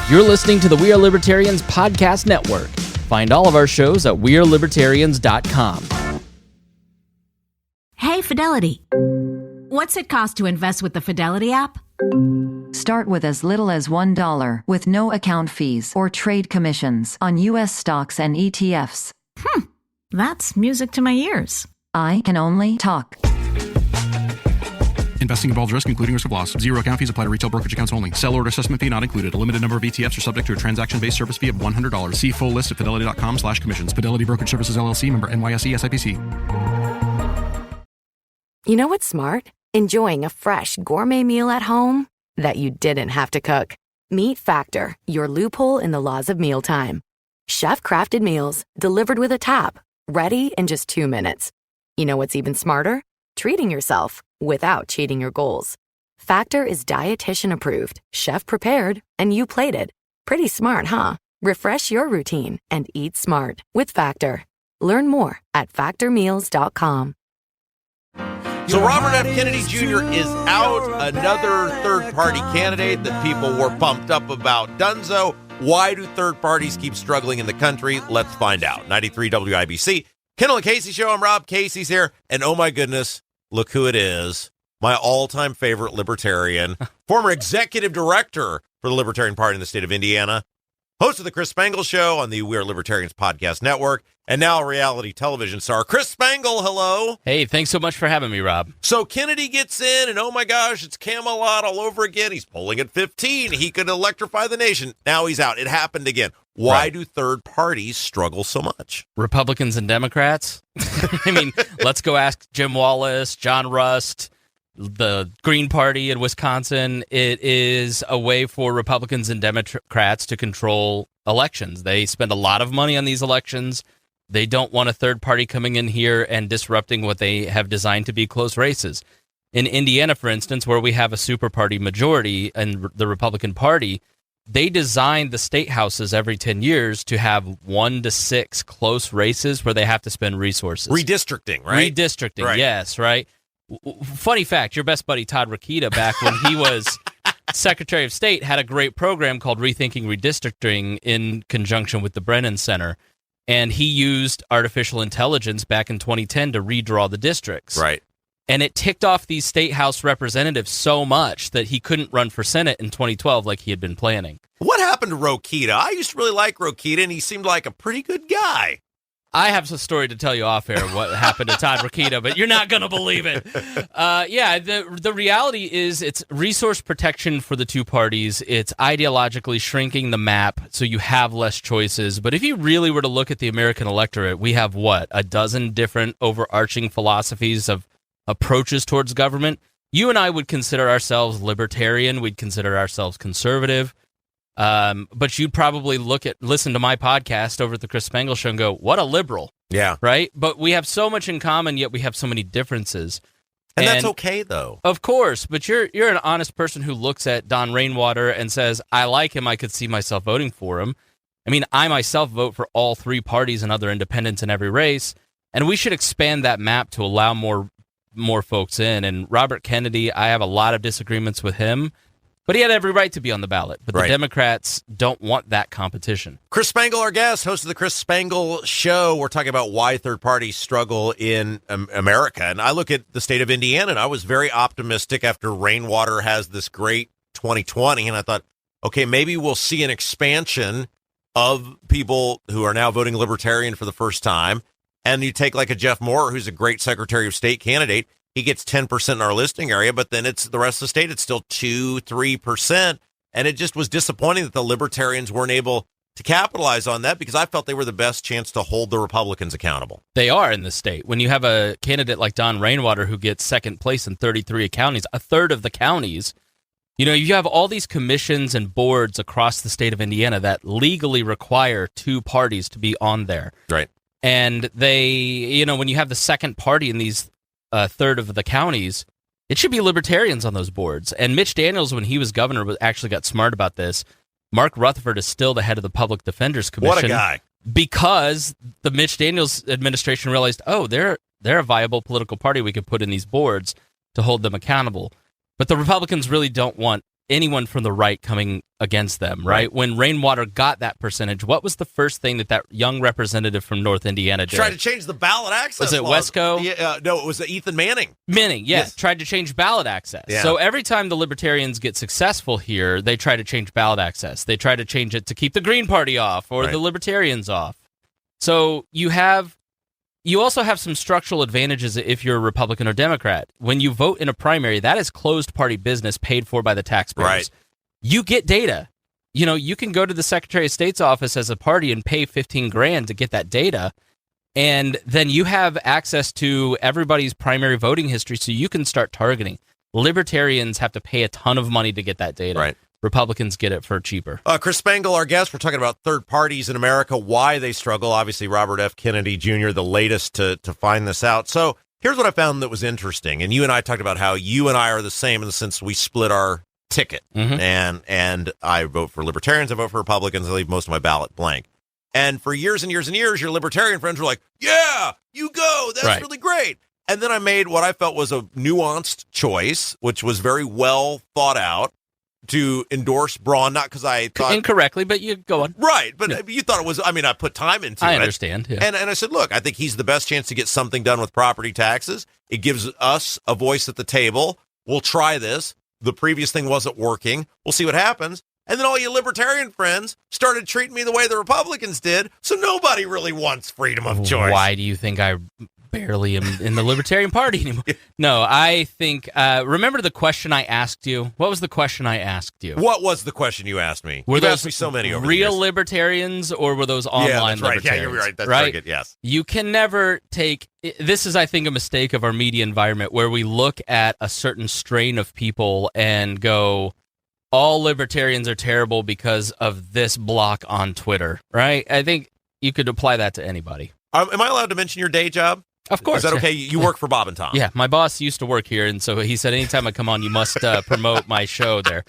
You're listening to the We Are Libertarians podcast network. Find all of our shows at wearelibertarians.com. Hey, Fidelity. What's it cost to invest with the Fidelity app? Start with as little as $1 with no account fees or trade commissions on U.S. stocks and ETFs. That's music to my ears. I can only talk. Investing involves risk, including risk of loss. Zero account fees apply to retail brokerage accounts only. Sell order assessment fee not included. A limited number of ETFs are subject to a transaction-based service fee of $100. See full list at fidelity.com/commissions. Fidelity Brokerage Services, LLC, member NYSE, SIPC. You know what's smart? Enjoying a fresh gourmet meal at home that you didn't have to cook. Meet Factor, your loophole in the laws of mealtime. Chef-crafted meals delivered with a tap, ready in just 2 minutes. You know what's even smarter? Treating yourself without cheating your goals. Factor is dietitian approved, chef prepared, and you plated. Pretty smart, huh? Refresh your routine and eat smart with Factor. Learn more at factormeals.com. So Robert F. Kennedy Jr. is out, another third-party candidate that people were pumped up about. Dunzo, why do third parties keep struggling in the country? Let's find out. 93 WIBC, Kendall Casey Show. I'm Rob. Casey's here. And oh my goodness, look who it is. My all-time favorite libertarian, former executive director for the Libertarian Party in the state of Indiana, host of the Chris Spangle Show on the We Are Libertarians podcast network, and now a reality television star. Chris Spangle, hello. Hey, thanks so much for having me, Rob. So Kennedy gets in, and oh my gosh, it's Camelot all over again. He's polling at 15. He could electrify the nation. Now he's out. It happened again. Why do third parties struggle so much? Republicans and Democrats? I mean, let's go ask Jim Wallace, John Rust, the Green Party in Wisconsin. It is a way for Republicans and Democrats to control elections. They spend a lot of money on these elections. They don't want a third party coming in here and disrupting what they have designed to be close races. In Indiana, for instance, where we have a super party majority in the Republican Party, they designed the state houses every 10 years to have 1 to 6 close races where they have to spend resources. Redistricting, right? Redistricting, right. Yes, right? Funny fact, your best buddy Todd Rokita, back when he was Secretary of State, had a great program called Rethinking Redistricting in conjunction with the Brennan Center. And he used artificial intelligence back in 2010 to redraw the districts. Right. And it ticked off these state house representatives so much that he couldn't run for Senate in 2012 like he had been planning. What happened to Rokita? I used to really like Rokita, and he seemed like a pretty good guy. I have a story to tell you off air what happened to Todd Rokita, but you're not going to believe it. The reality is it's resource protection for the two parties. It's ideologically shrinking the map so you have less choices. But if you really were to look at the American electorate, we have, a dozen different overarching philosophies of approaches towards government. You and I would consider ourselves libertarian. We'd consider ourselves conservative. But you'd probably listen to my podcast over at the Chris Spangle Show and go, what a liberal. Yeah. Right? But we have so much in common, yet we have so many differences. And that's okay, though. Of course. But you're an honest person who looks at Don Rainwater and says, I like him. I could see myself voting for him. I mean, I myself vote for all three parties and other independents in every race. And we should expand that map to allow more folks in. And Robert Kennedy, I have a lot of disagreements with him. But he had every right to be on the ballot. But the Democrats don't want that competition. Chris Spangle, our guest, host of the Chris Spangle Show. We're talking about why third parties struggle in America. And I look at the state of Indiana, and I was very optimistic after Rainwater has this great 2020. And I thought, okay, maybe we'll see an expansion of people who are now voting Libertarian for the first time. And you take like a Jeff Moore, who's a great Secretary of State candidate. He gets 10% in our listing area, but then it's the rest of the state. It's still 2-3%. And it just was disappointing that the Libertarians weren't able to capitalize on that because I felt they were the best chance to hold the Republicans accountable. They are in the state. When you have a candidate like Don Rainwater who gets second place in 33 counties, a third of the counties, you have all these commissions and boards across the state of Indiana that legally require two parties to be on there. Right. And they, when you have the second party in these third of the counties, it should be libertarians on those boards. And Mitch Daniels, when he was governor, actually got smart about this. Mark Rutherford is still the head of the Public Defender's Commission. What a guy. Because the Mitch Daniels administration realized, they're a viable political party we could put in these boards to hold them accountable. But the Republicans really don't want anyone from the right coming against them, right? When Rainwater got that percentage, what was the first thing that young representative from North Indiana did? Tried to change the ballot access Was it laws. Wesco? Yeah, no, it was Ethan Manning. Yes. Tried to change ballot access. Yeah. So every time the Libertarians get successful here, they try to change ballot access. They try to change it to keep the Green Party off or the Libertarians off. So you also have some structural advantages if you're a Republican or Democrat. When you vote in a primary, that is closed party business paid for by the taxpayers. Right. You get data. You can go to the Secretary of State's office as a party and pay $15,000 to get that data. And then you have access to everybody's primary voting history, so you can start targeting. Libertarians have to pay a ton of money to get that data. Right. Republicans get it for cheaper. Chris Spangle, our guest. We're talking about third parties in America, why they struggle. Obviously, Robert F. Kennedy Jr., the latest to find this out. So here's what I found that was interesting. And you and I talked about how you and I are the same in the sense we split our ticket. And I vote for Libertarians, I vote for Republicans, I leave most of my ballot blank. And for years and years and years, your Libertarian friends were like, yeah, you go. That's really great. And then I made what I felt was a nuanced choice, which was very well thought out, to endorse Braun, not because I thought... Incorrectly, but you go on. Right, but you thought it was... I mean, I put time into it. I understand, yeah. And I said, look, I think he's the best chance to get something done with property taxes. It gives us a voice at the table. We'll try this. The previous thing wasn't working. We'll see what happens. And then all you Libertarian friends started treating me the way the Republicans did, so nobody really wants freedom of choice. Why do you think I barely am in the Libertarian Party anymore? No, I think... remember the question I asked you? What was the question I asked you? What was the question you asked me? Were You've those asked me so many over real the years. Libertarians, or were those online that's right. Libertarians? Yeah, you're right. That's right. Good. Yes. You can never take... This is, I think, a mistake of our media environment, where we look at a certain strain of people and go... all libertarians are terrible because of this block on Twitter, right? I think you could apply that to anybody. Am I allowed to mention your day job? Of course. Is that okay? You work for Bob and Tom. Yeah, my boss used to work here, and so he said anytime I come on, you must promote my show there.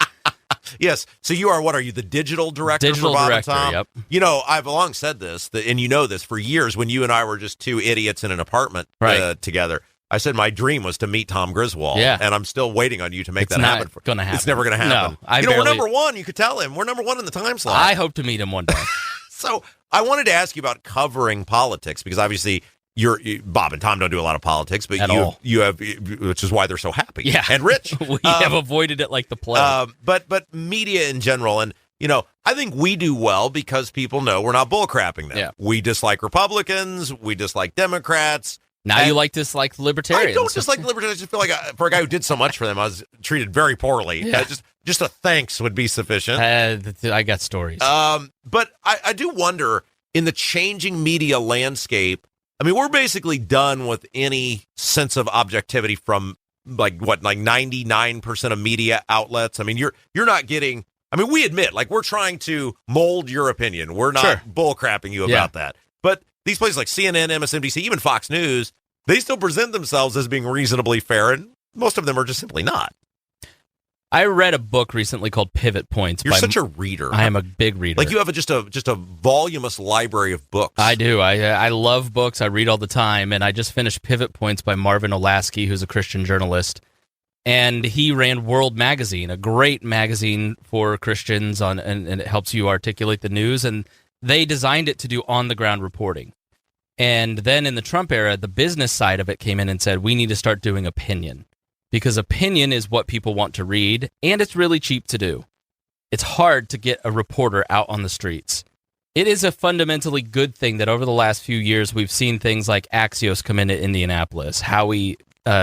Yes. So you are, what are you, the digital director for Bob and Tom? Yep. You know, I've long said this, and you know this, for years when you and I were just two idiots in an apartment together. I said my dream was to meet Tom Griswold, and I'm still waiting on you to make that happen. It's not going to happen. It's never going to happen. No, we're number one. You could tell him. We're number one in the time slot. I hope to meet him one day. So I wanted to ask you about covering politics, because obviously Bob and Tom don't do a lot of politics, but you have, which is why they're so happy and rich. We have avoided it like the plague. But media in general, and I think we do well because people know we're not bullcrapping them. Yeah. We dislike Republicans. We dislike Democrats. Now you dislike libertarians. I don't dislike libertarians. I just feel like for a guy who did so much for them, I was treated very poorly. Yeah. Just a thanks would be sufficient. I got stories. But I do wonder, in the changing media landscape, I mean, we're basically done with any sense of objectivity from like 99% of media outlets. I mean, you're not getting. I mean, we admit, we're trying to mold your opinion. We're not bullcrapping you about that. But these places like CNN, MSNBC, even Fox News, they still present themselves as being reasonably fair, and most of them are just simply not. I read a book recently called Pivot Points. You're such a reader. I am a big reader. You have just a voluminous library of books. I do. I love books. I read all the time, and I just finished Pivot Points by Marvin Olasky, who's a Christian journalist. And he ran World Magazine, a great magazine for Christians, and it helps you articulate the news. And they designed it to do on-the-ground reporting. And then in the Trump era, the business side of it came in and said, we need to start doing opinion. Because opinion is what people want to read, and it's really cheap to do. It's hard to get a reporter out on the streets. It is a fundamentally good thing that over the last few years, we've seen things like Axios come into Indianapolis, Howie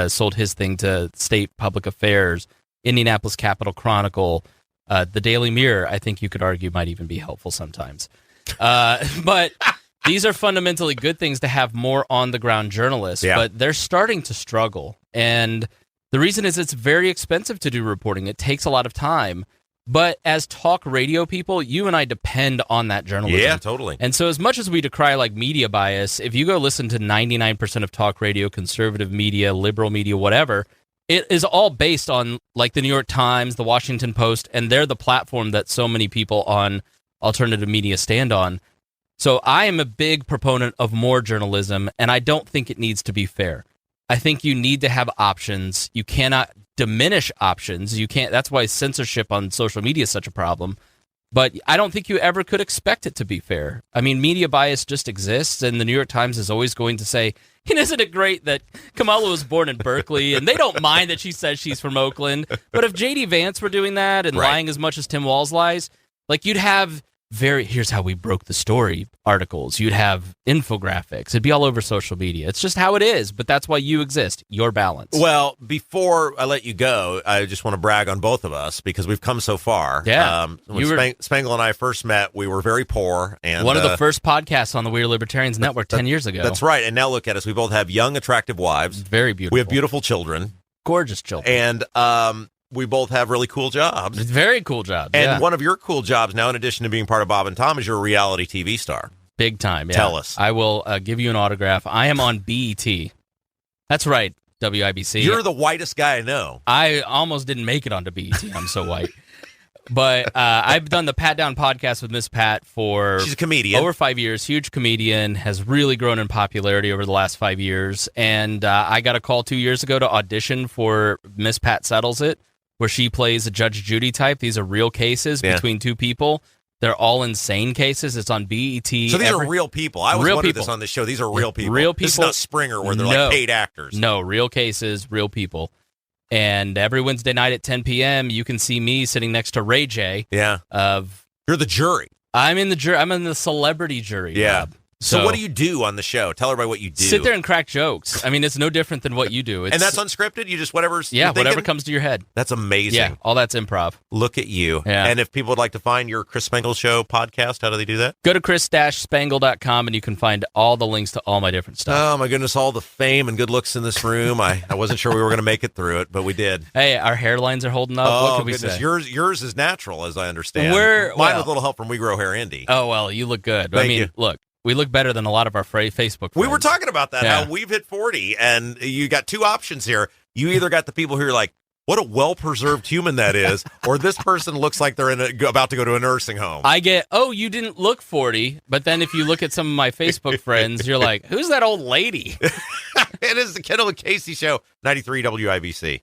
sold his thing to State Public Affairs, Indianapolis Capital Chronicle, the Daily Mirror, I think you could argue might even be helpful sometimes. But these are fundamentally good things to have more on-the-ground journalists, but they're starting to struggle. And the reason is it's very expensive to do reporting. It takes a lot of time. But as talk radio people, you and I depend on that journalism. Yeah, totally. And so as much as we decry media bias, if you go listen to 99% of talk radio, conservative media, liberal media, whatever, it is all based on the New York Times, the Washington Post, and they're the platform that so many people on alternative media stand on. So I am a big proponent of more journalism, and I don't think it needs to be fair. I think you need to have options. You cannot diminish options. You can't. That's why censorship on social media is such a problem. But I don't think you ever could expect it to be fair. I mean, media bias just exists, and the New York Times is always going to say, isn't it great that Kamala was born in Berkeley, and they don't mind that she says she's from Oakland. But if J.D. Vance were doing that and lying as much as Tim Walz lies, like you'd have here's how we broke the story articles. You'd have infographics. It'd be all over social media. It's just how it is, but that's why you exist. Your balance. Well, before I let you go, I just want to brag on both of us because we've come so far. Yeah. When Spangle and I first met, we were very poor. And one of the first podcasts on the Weird Libertarians Network 10 years ago. That's right. And now look at us. We both have young, attractive wives. Very beautiful. We have beautiful children. Gorgeous children. And we both have really cool jobs. Very cool jobs. And one of your cool jobs now, in addition to being part of Bob and Tom, is you're a reality TV star. Big time, yeah. Tell us. I will give you an autograph. I am on BET. That's right, WIBC. You're the whitest guy I know. I almost didn't make it onto BET. I'm so white. But I've done the Pat Down podcast with Miss Pat for She's a comedian. Over 5 years. Huge comedian. Has really grown in popularity over the last 5 years. And I got a call 2 years ago to audition for Miss Pat Settles It, where she plays a Judge Judy type. These are real cases between two people. They're all insane cases. It's on BET. So these are real people. I always wondered this on this show. These are real people. Real people. This is not Springer where they're like paid actors. No, real cases, real people. And every Wednesday night at 10 p.m., you can see me sitting next to Ray J. Yeah. You're the jury. I'm in the jury. I'm in the celebrity jury. Yeah. Rob. So what do you do on the show? Tell everybody what you do. Sit there and crack jokes. I mean, it's no different than what you do. And that's unscripted? You just whatever's whatever comes to your head. That's amazing. Yeah, all that's improv. Look at you. Yeah. And if people would like to find your Chris Spangle Show podcast, how do they do that? Go to chris-spangle.com and you can find all the links to all my different stuff. Oh, my goodness, all the fame and good looks in this room. I wasn't sure we were going to make it through it, but we did. Hey, our hairlines are holding up. What can we say? Yours is natural, as I understand. Mine with a little help from We Grow Hair Indie. Oh, well, you look good. Thank you. Look. We look better than a lot of our Facebook friends. We were talking about that, how we've hit 40, and you got two options here. You either got the people who are like, what a well-preserved human that is, or this person looks like they're about to go to a nursing home. I get, you didn't look 40, but then if you look at some of my Facebook friends, you're like, who's that old lady? It is the Kendall Casey Show, 93 WIBC.